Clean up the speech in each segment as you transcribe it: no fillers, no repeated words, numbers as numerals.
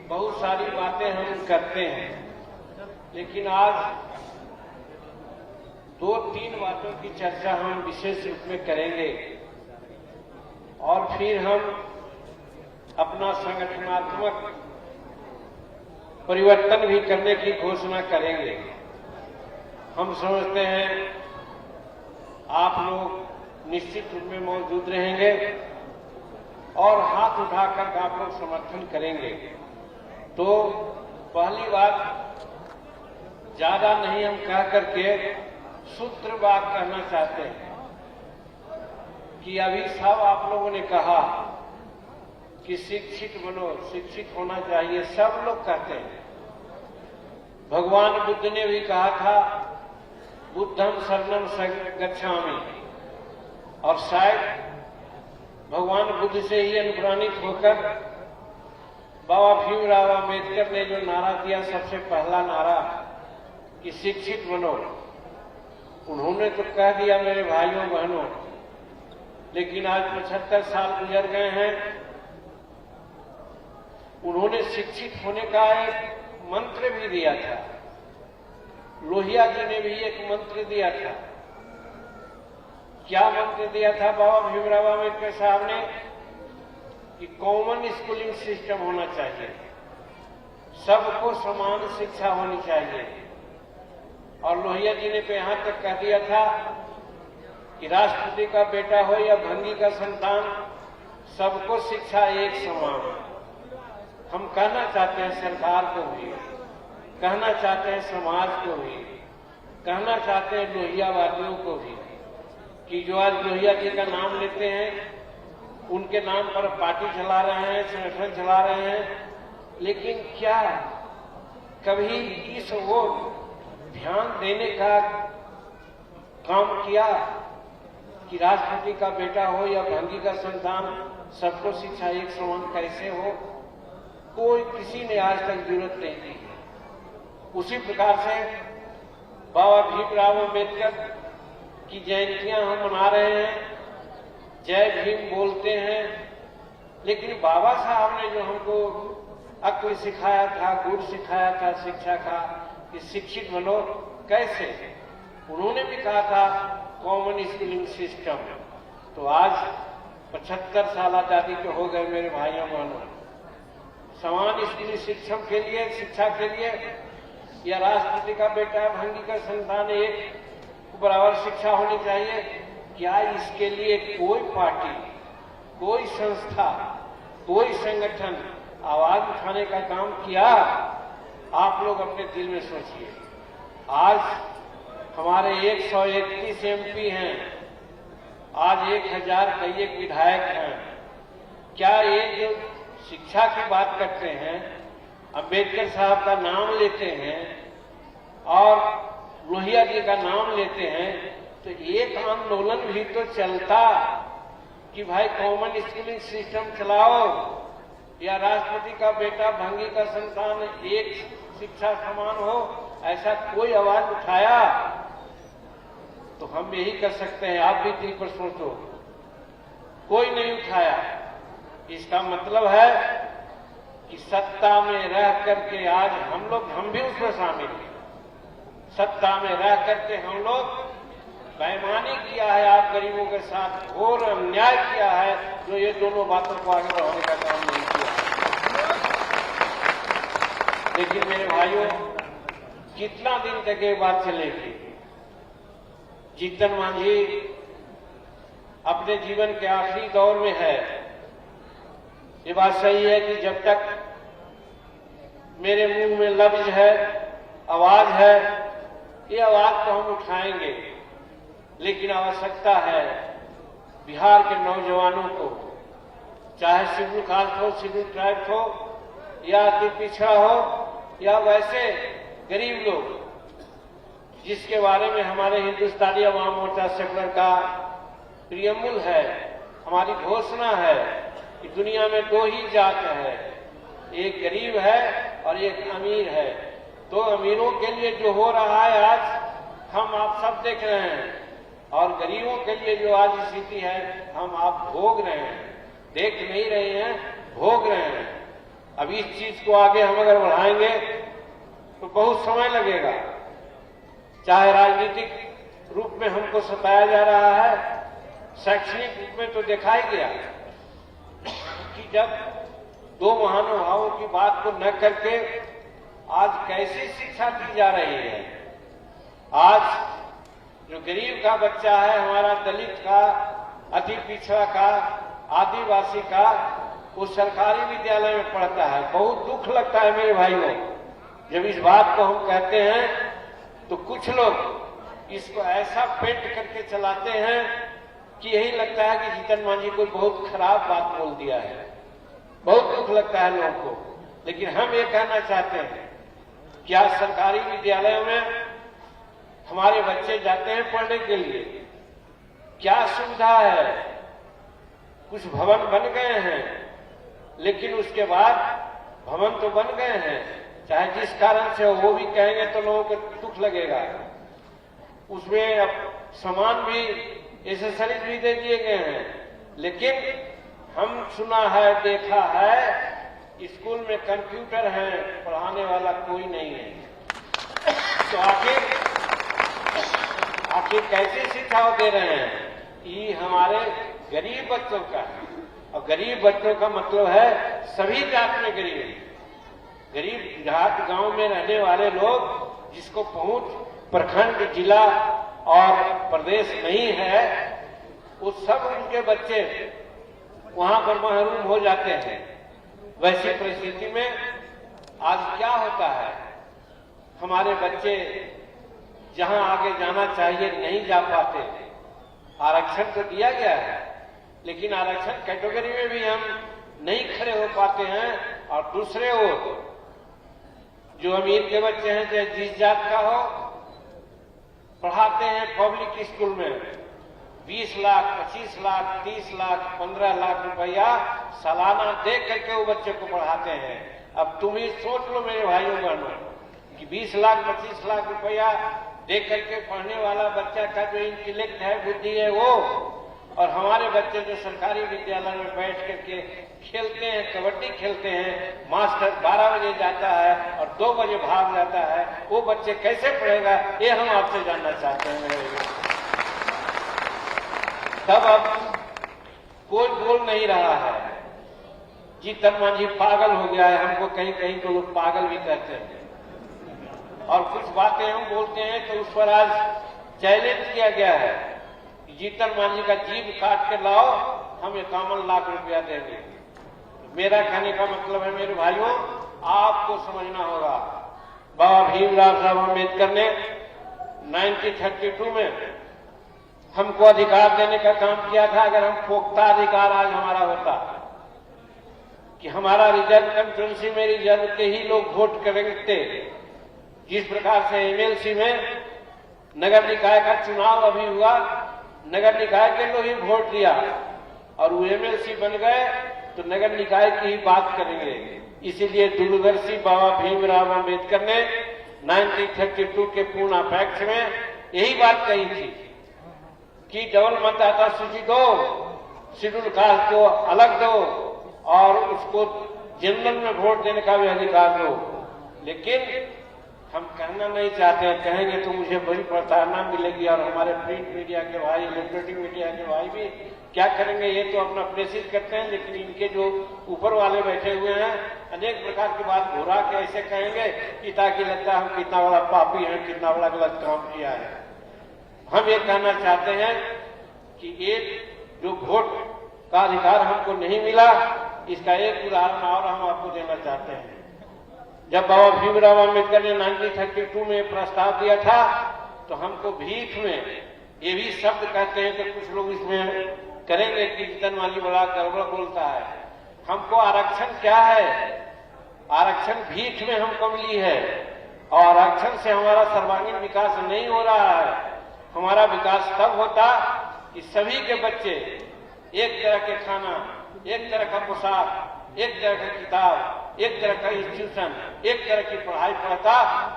बहुत सारी बातें हम करते हैं, लेकिन आज 2-3 बातों की चर्चा हम विशेष रूप में करेंगे और फिर हम अपना संगठनात्मक परिवर्तन भी करने की घोषणा करेंगे। हम समझते हैं आप लोग निश्चित रूप में मौजूद रहेंगे और हाथ उठाकर आप लोग समर्थन करेंगे। तो पहली बात, ज्यादा नहीं हम कह करके सूत्र बात कहना चाहते हैं कि अभी सब आप लोगों ने कहा कि शिक्षित बनो, शिक्षित होना चाहिए, सब लोग कहते हैं। भगवान बुद्ध ने भी कहा था बुद्धम शरणम गच्छामि, और शायद भगवान बुद्ध से ही अनुप्राणित होकर बाबा भीमराव अम्बेडकर ने जो नारा दिया, सबसे पहला नारा कि शिक्षित बनो, उन्होंने तो कह दिया मेरे भाइयों बहनों, लेकिन आज 75 साल गुजर गए हैं। उन्होंने शिक्षित होने का एक मंत्र भी दिया था। लोहिया जी ने भी एक मंत्र दिया था। क्या मंत्र दिया था बाबा भीमराव अम्बेडकर साहब ने? कि कॉमन स्कूलिंग सिस्टम होना चाहिए, सबको समान शिक्षा होनी चाहिए। और लोहिया जी ने तो यहां तक कह दिया था कि राष्ट्रपति का बेटा हो या भंगी का संतान, सबको शिक्षा एक समान। हम कहना चाहते हैं सरकार को भी, कहना चाहते हैं समाज को भी, कहना चाहते हैं लोहियावादियों को भी कि जो आज लोहिया जी का नाम लेते हैं, उनके नाम पर पार्टी चला रहे हैं, संगठन चला रहे हैं, लेकिन क्या कभी इस ओर ध्यान देने का काम किया कि राष्ट्रपति का बेटा हो या भंगी का संतान, सबको शिक्षा एक समान कैसे हो? कोई किसी ने आज तक जरूरत नहीं दी है। उसी प्रकार से बाबा भीमराव अम्बेडकर की जयंतियां हम मना रहे हैं, जय भीम बोलते हैं, लेकिन बाबा साहब ने जो हमको अक्ल सिखाया था, गुण सिखाया था शिक्षा का कि शिक्षित बनो, कैसे? उन्होंने भी कहा था कॉमन स्कूलिंग सिस्टम। तो आज 75 साल आजादी के हो गए मेरे भाइयों बहनों। समान स्कूली शिक्षा के लिए या राष्ट्रपति का बेटा भंगी का संतान एक बराबर शिक्षा होनी चाहिए? क्या इसके लिए कोई पार्टी, कोई संस्था, कोई संगठन आवाज उठाने का काम किया? आप लोग अपने दिल में सोचिए। आज हमारे 131 MP हैं, आज 1000 कई एक विधायक हैं। क्या ये जो शिक्षा की बात करते हैं, अम्बेडकर साहब का नाम लेते हैं और लोहिया जी का नाम लेते हैं, तो एक आंदोलन भी तो चलता कि भाई कॉमन स्कूलिंग सिस्टम चलाओ या राष्ट्रपति का बेटा भंगी का संतान एक शिक्षा समान हो, ऐसा कोई आवाज उठाया? तो हम यही कर सकते हैं, आप भी दिल पर सोचो, कोई नहीं उठाया। इसका मतलब है कि सत्ता में रह करके आज हम भी उसमें शामिल हैं। सत्ता में रह करके हम लोग बेईमानी किया है, आप गरीबों के साथ घोर अन्याय किया है, जो ये दोनों बातों को आगे बढ़ाने का काम नहीं किया। लेकिन मेरे भाइयों, कितना दिन तक ये बात चलेगी? जीतन मांझी अपने जीवन के आखिरी दौर में है। ये बात सही है कि जब तक मेरे मुंह में लफ्ज है, आवाज है, ये आवाज तो हम उठाएंगे, लेकिन आवश्यकता है बिहार के नौजवानों को, चाहे शेड्यूल कास्ट हो, शेड्यूल ट्राइब हो, या अति पिछड़ा हो, या वैसे गरीब लोग, जिसके बारे में हमारे हिंदुस्तानी अवाम मोर्चा सेकुलर का प्रियम्बुल है, हमारी घोषणा है कि दुनिया में 2 ही जात है, एक गरीब है और एक अमीर है। तो अमीरों के लिए जो हो रहा है आज हम आप सब देख रहे हैं, और गरीबों के लिए जो आज स्थिति है हम आप भोग रहे हैं। देख नहीं रहे हैं, भोग रहे हैं। अब इस चीज को आगे हम अगर बढ़ाएंगे तो बहुत समय लगेगा। चाहे राजनीतिक रूप में हमको सताया जा रहा है, शैक्षणिक रूप में तो देखा ही गया कि जब दो महानुभावों की बात को न करके आज कैसी शिक्षा दी जा रही है। आज जो गरीब का बच्चा है, हमारा दलित का, अति पिछड़ा का, आदिवासी का, वो सरकारी विद्यालय में पढ़ता है। बहुत दुख लगता है मेरे भाइयों जब इस बात को हम कहते हैं, तो कुछ लोग इसको ऐसा पेंट करके चलाते हैं कि यही लगता है कि जीतन मांझी कोई बहुत खराब बात बोल दिया है। बहुत दुख लगता है लोगों को। लेकिन हम ये कहना चाहते हैं कि आज सरकारी विद्यालयों में हमारे बच्चे जाते हैं पढ़ने के लिए, क्या सुविधा है। कुछ भवन बन गए हैं, लेकिन उसके बाद भवन तो बन गए हैं, चाहे जिस कारण से वो भी कहेंगे तो लोगों को दुख लगेगा। उसमें अब सामान भी, एसेसरीज भी दे दिए गए हैं, लेकिन हम सुना है, देखा है, स्कूल में कंप्यूटर है, पढ़ाने वाला कोई नहीं है। तो आखिर कैसी शिक्षा दे रहे हैं? ये हमारे गरीब बच्चों का है। और गरीब बच्चों का मतलब है सभी जात में गरीब जात गांव में रहने वाले लोग, जिसको पहुंच प्रखंड, जिला और प्रदेश नहीं है, वो सब उनके बच्चे वहां पर महरूम हो जाते हैं। वैसी परिस्थिति में आज क्या होता है, हमारे बच्चे जहां आगे जाना चाहिए नहीं जा पाते। आरक्षण तो दिया गया है, लेकिन आरक्षण कैटेगरी में भी हम नहीं खड़े हो पाते हैं। और दूसरे ओर जो अमीर के बच्चे हैं, चाहे जिस जात का हो, पढ़ाते हैं पब्लिक स्कूल में 20 लाख, 25 लाख, 30 लाख, 15 लाख रुपया सालाना दे करके वो बच्चे को पढ़ाते हैं। अब तुम ही सोच लो मेरे भाइयों बहनों कि 20 लाख, 25 लाख रुपया दे करके पढ़ने वाला बच्चा का जो इंटेलेक्ट है, बुद्धि है वो, और हमारे बच्चे जो सरकारी विद्यालय में बैठ करके खेलते हैं, कबड्डी खेलते हैं, मास्टर 12 बजे जाता है और 2 बजे भाग जाता है, वो बच्चे कैसे पढ़ेगा, ये हम आपसे जानना चाहते हैं मेरे भाइयों। तब अब कोई बोल नहीं रहा है। जीतन मांझी पागल हो गया है, हमको कहीं कहीं तो लोग पागल भी कहते हैं। और कुछ बातें हम बोलते हैं तो उस पर आज चैलेंज किया गया है कि जीतन मांझी का जीभ काट के लाओ, हम 51 लाख रुपया देंगे। मेरा कहने का मतलब है मेरे भाइयों, आपको समझना होगा, बाबा भीमराव साहब अम्बेडकर ने 1932 में हमको अधिकार देने का काम किया था। अगर हम पोख्ता अधिकार आज हमारा होता कि हमारा रिजर्व कंस्टिट्यूंसी में रिजर्व के ही लोग वोट करेंगे, जिस प्रकार से एमएलसी में नगर निकाय का चुनाव अभी हुआ, नगर निकाय के लोग ही वोट दिया और वो एमएलसी बन गए, तो नगर निकाय की ही बात करेंगे। इसीलिए दूरदर्शी बाबा भीमराव अम्बेडकर ने 1932 के पूर्ण पैक्ट में यही बात कही थी कि डबल मतदाता सूची दो, शेड्यूल कास्ट को अलग दो और उसको जनरल में वोट देने का भी अधिकार दो। लेकिन हम कहना नहीं चाहते हैं, कहेंगे तो मुझे बड़ी प्रताड़ना मिलेगी और हमारे प्रिंट मीडिया के भाई, इलेक्ट्रॉनिक मीडिया के भाई भी क्या करेंगे, ये तो अपना प्रेसिस करते हैं, लेकिन इनके जो ऊपर वाले बैठे हुए हैं अनेक प्रकार की बात घुरा के ऐसे कहेंगे कि ताकि लगता है हम कितना बड़ा पापी हैं, कितना बड़ा गलत काम किया है। हम ये कहना चाहते हैं कि एक जो वोट का अधिकार हमको नहीं मिला, इसका एक उदाहरण और हम आपको देना चाहते हैं। जब बाबा भीमराव अम्बेडकर ने 1932 में प्रस्ताव दिया था, तो हमको भीख में ये भी शब्द कहते हैं, तो कुछ लोग इसमें करेंगे कि जीतन मांझी बड़ा गड़बड़ बोलता है। हमको आरक्षण क्या है, आरक्षण भीख में हमको मिली है और आरक्षण से हमारा सर्वांगीण विकास नहीं हो रहा है। हमारा विकास तब होता कि सभी के बच्चे एक तरह के खाना, एक तरह का पोशाक, एक तरह का किताब, एक तरह का इंस्टीट्यूशन, एक तरह की पढ़ाई पढ़ता,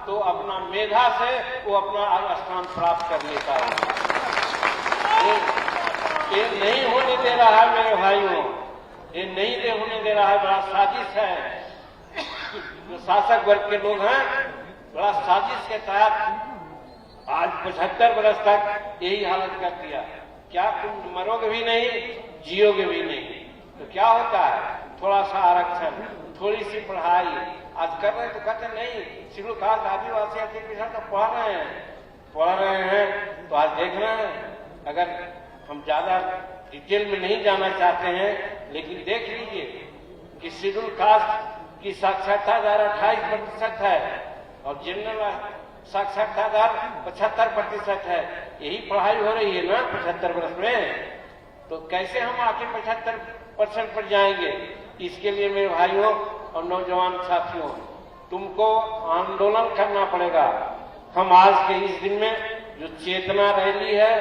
तो अपना मेधा से वो अपना स्थान प्राप्त कर लेता है। ये नहीं होने दे रहा है मेरे भाइयों, ये नहीं होने दे रहा है, बड़ा साजिश है। शासक वर्ग के लोग हैं, बड़ा साजिश के तहत आज 75 वर्ष तक यही हालत कर दिया। क्या तुम मरोगे भी नहीं, जियोगे भी नहीं? तो क्या होता है, थोड़ा सा आरक्षण, थोड़ी सी पढ़ाई आज कर रहे हैं, तो कहते नहीं शेड्यूल कास्ट आदिवासी अधिवेशन तो पढ़ रहे हैं। तो आज देख रहे हैं, अगर हम ज्यादा डिटेल में नहीं जाना चाहते हैं, लेकिन देख लीजिए कि शेड्यूल कास्ट की साक्षरता दर 28% है और जनरल साक्षरता दर 75% है। यही पढ़ाई हो रही है ना 75 वर्ष में, तो कैसे हम आके 75% पर जाएंगे? इसके लिए मेरे भाइयों और नौजवान साथियों, तुमको आंदोलन करना पड़ेगा। हम आज के इस दिन में जो चेतना रैली है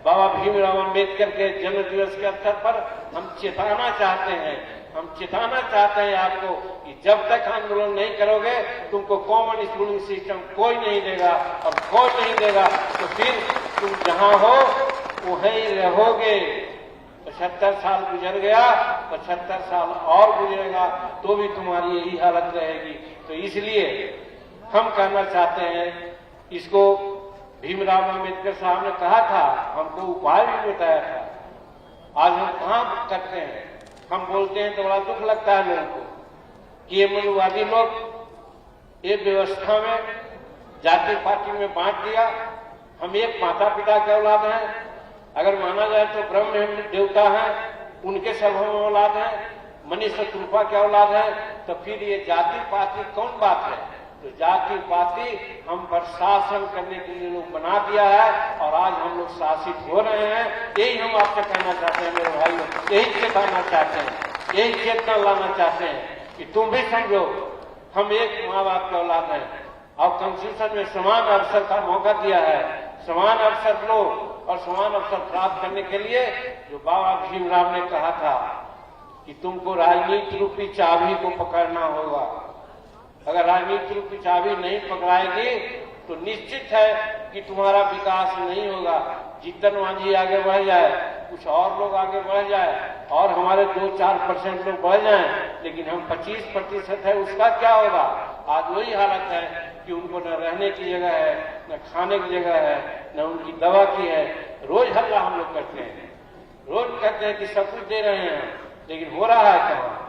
बाबा भीमराव अंबेडकर के जन्म दिवस के अवसर पर हम चेताना चाहते हैं आपको कि जब तक आंदोलन नहीं करोगे तुमको कॉमन स्कूलिंग सिस्टम कोई नहीं देगा, और कोई नहीं देगा तो फिर तुम जहां हो वहीं रहोगे। 75 साल गुजर गया, 75 साल और गुजरेगा तो भी तुम्हारी यही हालत रहेगी। तो इसलिए हम कहना चाहते हैं, इसको भीमराव अम्बेडकर साहब ने कहा था, हमको उपाय भी बताया था। आज हम कहाँ करते हैं, हम बोलते हैं तो बड़ा दुख लगता है लोगों को कि ये मनुवादी लोग एक व्यवस्था में जाति पार्टी में बांट दिया। हम एक माता पिता के औलाद हैं, अगर माना जाए तो ब्रह्म देवता हैं, उनके सब हम औलाद हैं, मनीष शत्रुपा के औलाद हैं, तो फिर ये जाति पाति कौन बात है? तो जाति पाति हम पर शासन करने के लिए लोग बना दिया है और आज हम लोग शासित हो रहे हैं। यही हम आपसे कहना चाहते हैं मेरे भाइयों, यही चेताना चाहते हैं, यही चेतना लाना चाहते हैं कि तुम भी समझो हम एक माँ बाप के औलाद हैं और कॉन्स्टिट्यूशन में समान अवसर का मौका दिया है। समान अवसर लो और समान अवसर प्राप्त करने के लिए जो बाबा भीमराव ने कहा था कि तुमको राजनीति रूपी चाबी को पकड़ना होगा। अगर राजनीति रूपी चाबी नहीं पकड़ाएगी तो निश्चित है कि तुम्हारा विकास नहीं होगा। जीतन मांझी आगे बढ़ जाए, कुछ और लोग आगे बढ़ जाए और हमारे 2-4% लोग बढ़ जाएं, लेकिन हम 25% है, उसका क्या होगा? आज वही हालत है कि उनको न रहने की जगह है, न खाने की जगह है, न उनकी दवा की है। रोज हल्ला हम लोग करते हैं, रोज कहते हैं कि सब कुछ दे रहे हैं, लेकिन हो रहा है कहाँ?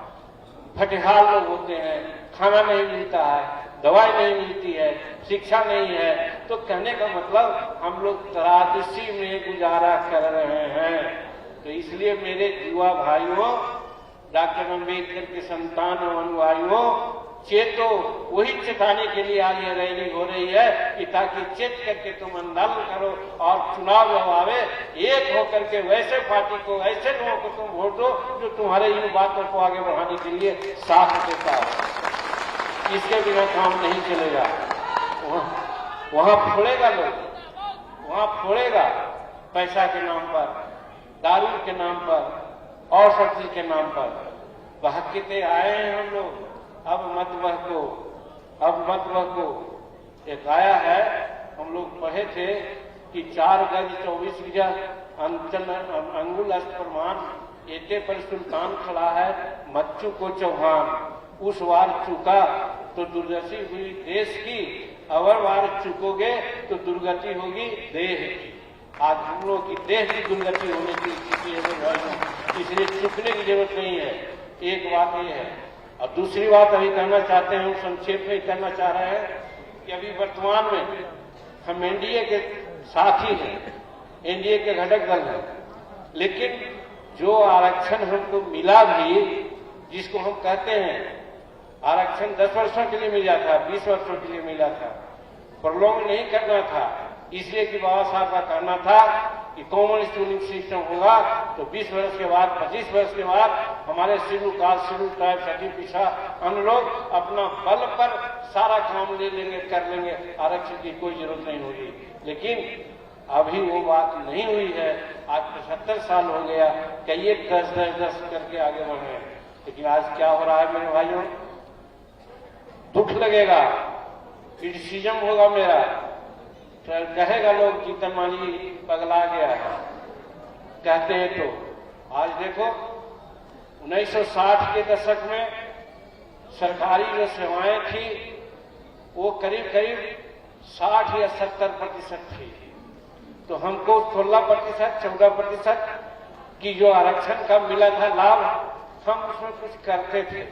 फटेहाल लोग होते हैं, खाना नहीं मिलता है, दवाई नहीं मिलती है, शिक्षा नहीं है। तो कहने का मतलब हम लोग त्रासदी में गुजारा कर रहे हैं। तो इसलिए मेरे युवा भाइयों, डॉक्टर अम्बेडकर के संतान और अनुयायियों, चेतो, वही चेताने के लिए आज ये रैली हो रही है कि ताकि चेत करके तुम आंदोलन करो और चुनाव जब आवे एक होकर के वैसे पार्टी को, ऐसे लोगों को तुम वोट दो जो तुम्हारे इन बातों को आगे बढ़ाने के लिए साथ देता है। इसके बिना काम नहीं चलेगा। वहां फोड़ेगा लोग, वहां फोड़ेगा पैसा के नाम पर, दारू के नाम पर और सब चीज के नाम पर। बहकते आए हैं हम लोग, अब मत बहको, अब मत बहको। एक आया है, हम लोग पढ़े थे कि 4 गज 24 गज अंगुल प्रमाण, एते पर सुल्तान खड़ा है, मच्चू को चौहान। उस वार चुका तो दुर्गति हुई देश की, अवर वार चुकोगे तो दुर्गति होगी देह की। आज हम लोग की देह की दुर्गति होने की स्थिति है, इसलिए चुकने की जरूरत नहीं है। एक बात यह है, और दूसरी बात अभी कहना चाहते हैं, हम संक्षेप में कहना चाह रहे हैं कि अभी वर्तमान में हम एनडीए के साथी हैं, एनडीए के घटक दल हैं, लेकिन जो आरक्षण हमको मिला भी, जिसको हम कहते हैं आरक्षण 10 वर्षों के लिए मिला था, 20 वर्षों के लिए मिला था, प्रलोभ नहीं करना था, इसलिए कि बाबा साहब का कहना था कि कॉमन स्कूलिंग सिस्टम होगा तो 20 वर्ष के बाद, 25 वर्ष के बाद हमारे शेड्यूल कास्ट, शेड्यूल ट्राइब, सभी पिछड़ा अन्य लोग अपना बल पर सारा काम ले लेंगे, कर लेंगे, आरक्षण की कोई जरूरत नहीं होगी। लेकिन अभी वो बात नहीं हुई है। आज 75 साल हो गया, कई 10 करके आगे बढ़े, लेकिन आज क्या हो रहा है मेरे भाइयों? दुख लगेगा, क्रिटिसिज्म होगा मेरा, कहेगा लोग जीतन मांझी पगला गया है, कहते हैं। तो आज देखो 1960 के दशक में सरकारी जो सेवाएं थी वो करीब करीब 60 या 70% थी। तो हमको 16%, 14% की जो आरक्षण का मिला था लाभ, हम उसमें कुछ करते थे।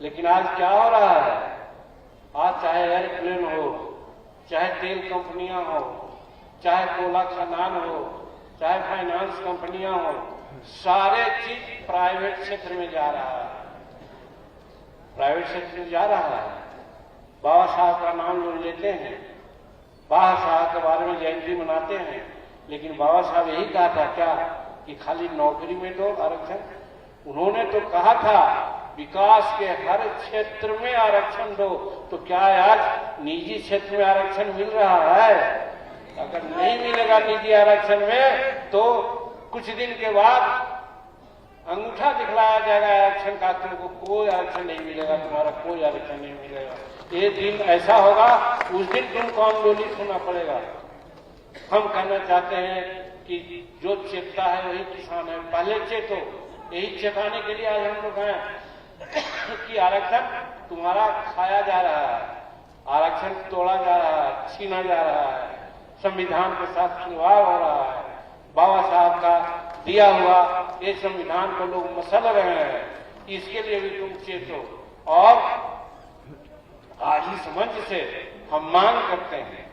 लेकिन आज क्या हो रहा है? आज चाहे एयरप्लेन हो, चाहे तेल कंपनियां हो, चाहे कोयला खदान हो, चाहे फाइनेंस कंपनियां हो, सारे चीज प्राइवेट क्षेत्र में जा रहा है। प्राइवेट क्षेत्र में जा रहा है। बाबा साहब का नाम लोग लेते हैं, बाबा साहब के बारे में जयंती मनाते हैं, लेकिन बाबा साहब यही कहा था क्या कि खाली नौकरी में दो आरक्षण? उन्होंने तो कहा था विकास के हर क्षेत्र में आरक्षण दो। तो क्या आज निजी क्षेत्र में आरक्षण मिल रहा है? अगर नहीं मिलेगा निजी आरक्षण में तो कुछ दिन के बाद अंगूठा दिखलाया जाएगा आरक्षण का, तुमको कोई आरक्षण नहीं मिलेगा, तुम्हारा कोई आरक्षण नहीं मिलेगा। ये दिन ऐसा होगा, उस दिन तुमको आंदोलित होना पड़ेगा। हम कहना चाहते हैं कि जो चेतता है वही किसान है। पहले चेतो, यही चेताने के लिए आज हम लोग हैं कि आरक्षण तुम्हारा खाया जा रहा है, आरक्षण तोड़ा जा रहा है, छीना जा रहा है, संविधान के साथ खिलवाड़ हो रहा है। बाबा साहब का दिया हुआ ये संविधान को लोग मसल रहे हैं, इसके लिए भी तुम चेतो। और आज इस मंच से हम मांग करते हैं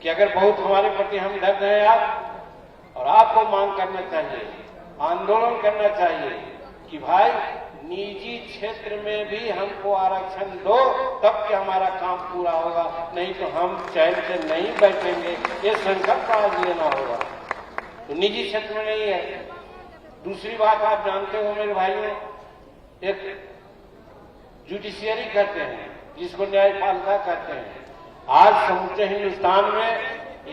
कि अगर बहुत हमारे प्रति हमदर्द है आप, और आपको मांग करना चाहिए, आंदोलन करना चाहिए कि भाई निजी क्षेत्र में भी हमको आरक्षण दो, तब कि हमारा काम पूरा होगा, नहीं तो हम चैन से नहीं बैठेंगे। ये संकल्प आज लेना होगा। तो निजी क्षेत्र में नहीं है। दूसरी बात आप जानते हो मेरे भाइयों, एक जुडिशियरी कहते हैं जिसको न्यायपालिका कहते हैं। आज समूचे हिंदुस्तान में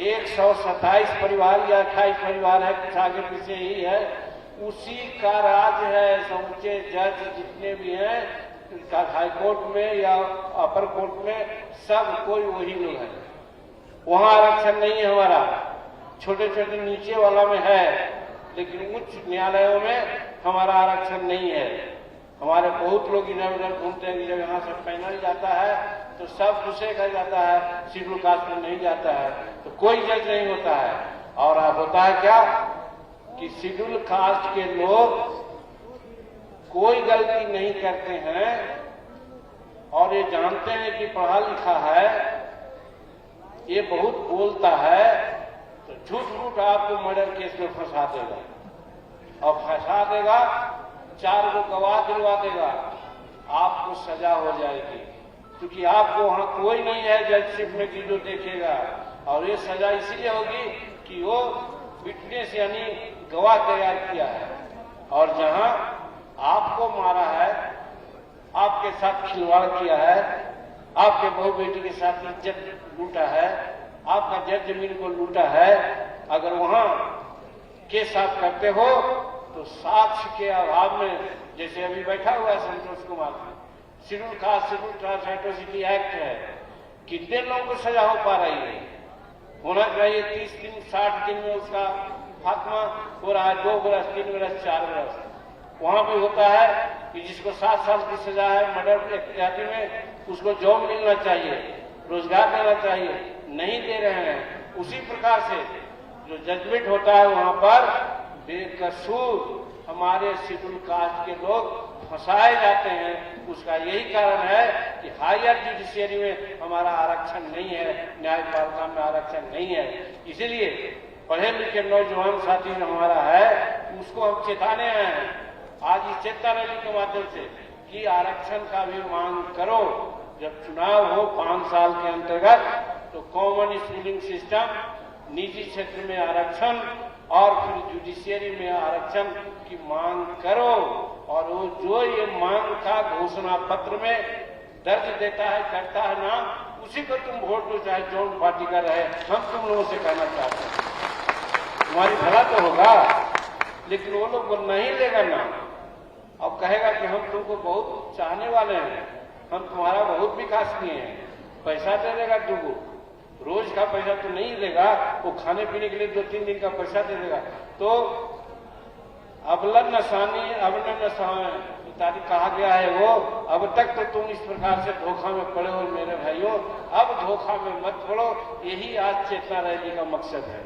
127 परिवार या 28 परिवार है, कुछ आगे पीछे ही है, उसी का राज है। समूचे जज जितने भी हैं हाई कोर्ट में या अपर कोर्ट में, सब कोई वही लोग है। वहां आरक्षण नहीं है हमारा, छोटे छोटे नीचे वाला में है, लेकिन उच्च न्यायालयों में हमारा आरक्षण नहीं है। हमारे बहुत लोग इधर उधर घूमते हैं, जब यहाँ से पैनल जाता है तो सब दूसरे का जाता है, शेड्यूल कास्ट में नहीं जाता है, तो कोई जज नहीं होता है। और अब होता है क्या कि शेड्यूल कास्ट के लोग कोई गलती नहीं करते हैं और ये जानते हैं कि पढ़ा लिखा है, ये बहुत बोलता है, तो झूठ मूठ आपको मर्डर केस में फंसा देगा, और फंसा देगा, 4 को गवाह दिलवा देगा, आपको सजा हो जाएगी। क्योंकि आपको वहां कोई नहीं है जजशिप में कि जो देखेगा, और ये सजा इसीलिए होगी कि वो विटनेस यानी गवाह तैयार किया है। और जहां आपको मारा है, आपके साथ खिलवाड़ किया है, आपके बहू बेटी के साथ इज्जत लूटा है, आपका जज जमीन को लूटा है, अगर वहां केस आप करते हो तो साक्ष्य के अभाव में, जैसे अभी बैठा हुआ है Santosh Kumar, schedule caste schedule tribe atrocity act है, कितने लोगों को सजा हो पा रही है? होना चाहिए 30 दिन 60 दिन में उसका खात्मा हो रहा है, 2 बरस 3 बरस 4 बरस। वहां भी होता है कि जिसको 7 साल की सजा है मर्डर एहतियाती में, उसको जॉब मिलना चाहिए, रोजगार देना चाहिए, नहीं दे रहे हैं। उसी प्रकार से जो जजमेंट होता है वहां पर बेकसूर हमारे शेड्यूल कास्ट के लोग फंसाए जाते हैं। उसका यही कारण है कि हायर जुडिशियरी में हमारा आरक्षण नहीं है, न्यायपालिका में आरक्षण नहीं है। इसीलिए पढ़े लिखे नौजवान साथी जो हमारा है, उसको हम चेताने आए हैं आज इस चेतना रैली के माध्यम से कि आरक्षण का भी मांग करो। जब चुनाव हो 5 साल के अंतर्गत, तो कॉमन स्कूलिंग सिस्टम, निजी क्षेत्र में आरक्षण और फिर जुडिशियरी में आरक्षण की मांग करो। और वो जो ये मांग का घोषणा पत्र में दर्ज देता है, करता है नाम, उसी को तुम वोट दो, चाहे जौन पार्टी का रहे। हम तुम लोगों से कहना चाहते हैं, तुम्हारी भला तो होगा, लेकिन वो लोग वो नहीं लेगा नाम और कहेगा कि हम तुमको बहुत चाहने वाले हैं, हम तुम्हारा बहुत विकास किए हैं, पैसा दे देगा तुमको। रोज का पैसा तो नहीं देगा, वो खाने पीने के लिए 2-3 दिन का पैसा दे देगा। तो अबलन नसानी अबन नसाए तारीख कहा गया है वो, अब तक तो तुम इस प्रकार से धोखा में पड़े हो मेरे भाइयों, अब धोखा में मत पड़ो। यही आज चेतना रैली का मकसद है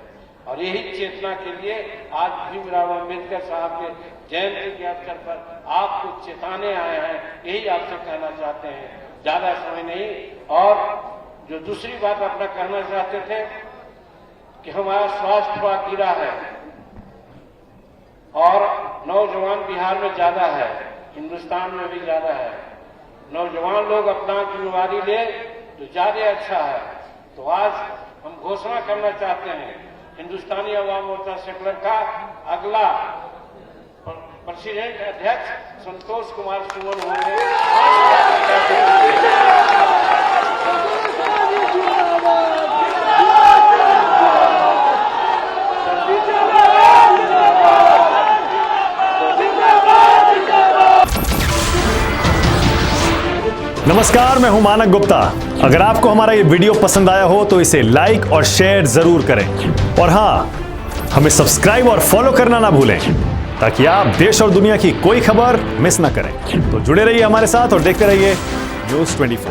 और यही चेतना के लिए आज भीमराव अम्बेडकर साहब के जयंती के अवसर पर आपको चेताने आए हैं। यही आपसे कहना चाहते हैं, ज्यादा समय नहीं। और जो दूसरी बात अपना कहना चाहते थे कि हमारा स्वास्थ्य थोड़ा गिरा है और नौजवान बिहार में ज्यादा है, हिंदुस्तान में भी ज्यादा है। नौजवान लोग अपना जिम्मेवारी ले तो ज्यादा अच्छा है। तो आज हम घोषणा करना चाहते हैं, हिंदुस्तानी अवाम मोर्चा सेकुलर का अगला प्रेसिडेंट अध्यक्ष संतोष कुमार सुमन होंगे। नमस्कार, मैं हूं मानक गुप्ता। अगर आपको हमारा ये वीडियो पसंद आया हो तो इसे लाइक और शेयर जरूर करें और हां, हमें सब्सक्राइब और फॉलो करना ना भूलें ताकि आप देश और दुनिया की कोई खबर मिस ना करें। तो जुड़े रहिए हमारे साथ और देखते रहिए न्यूज़ 24।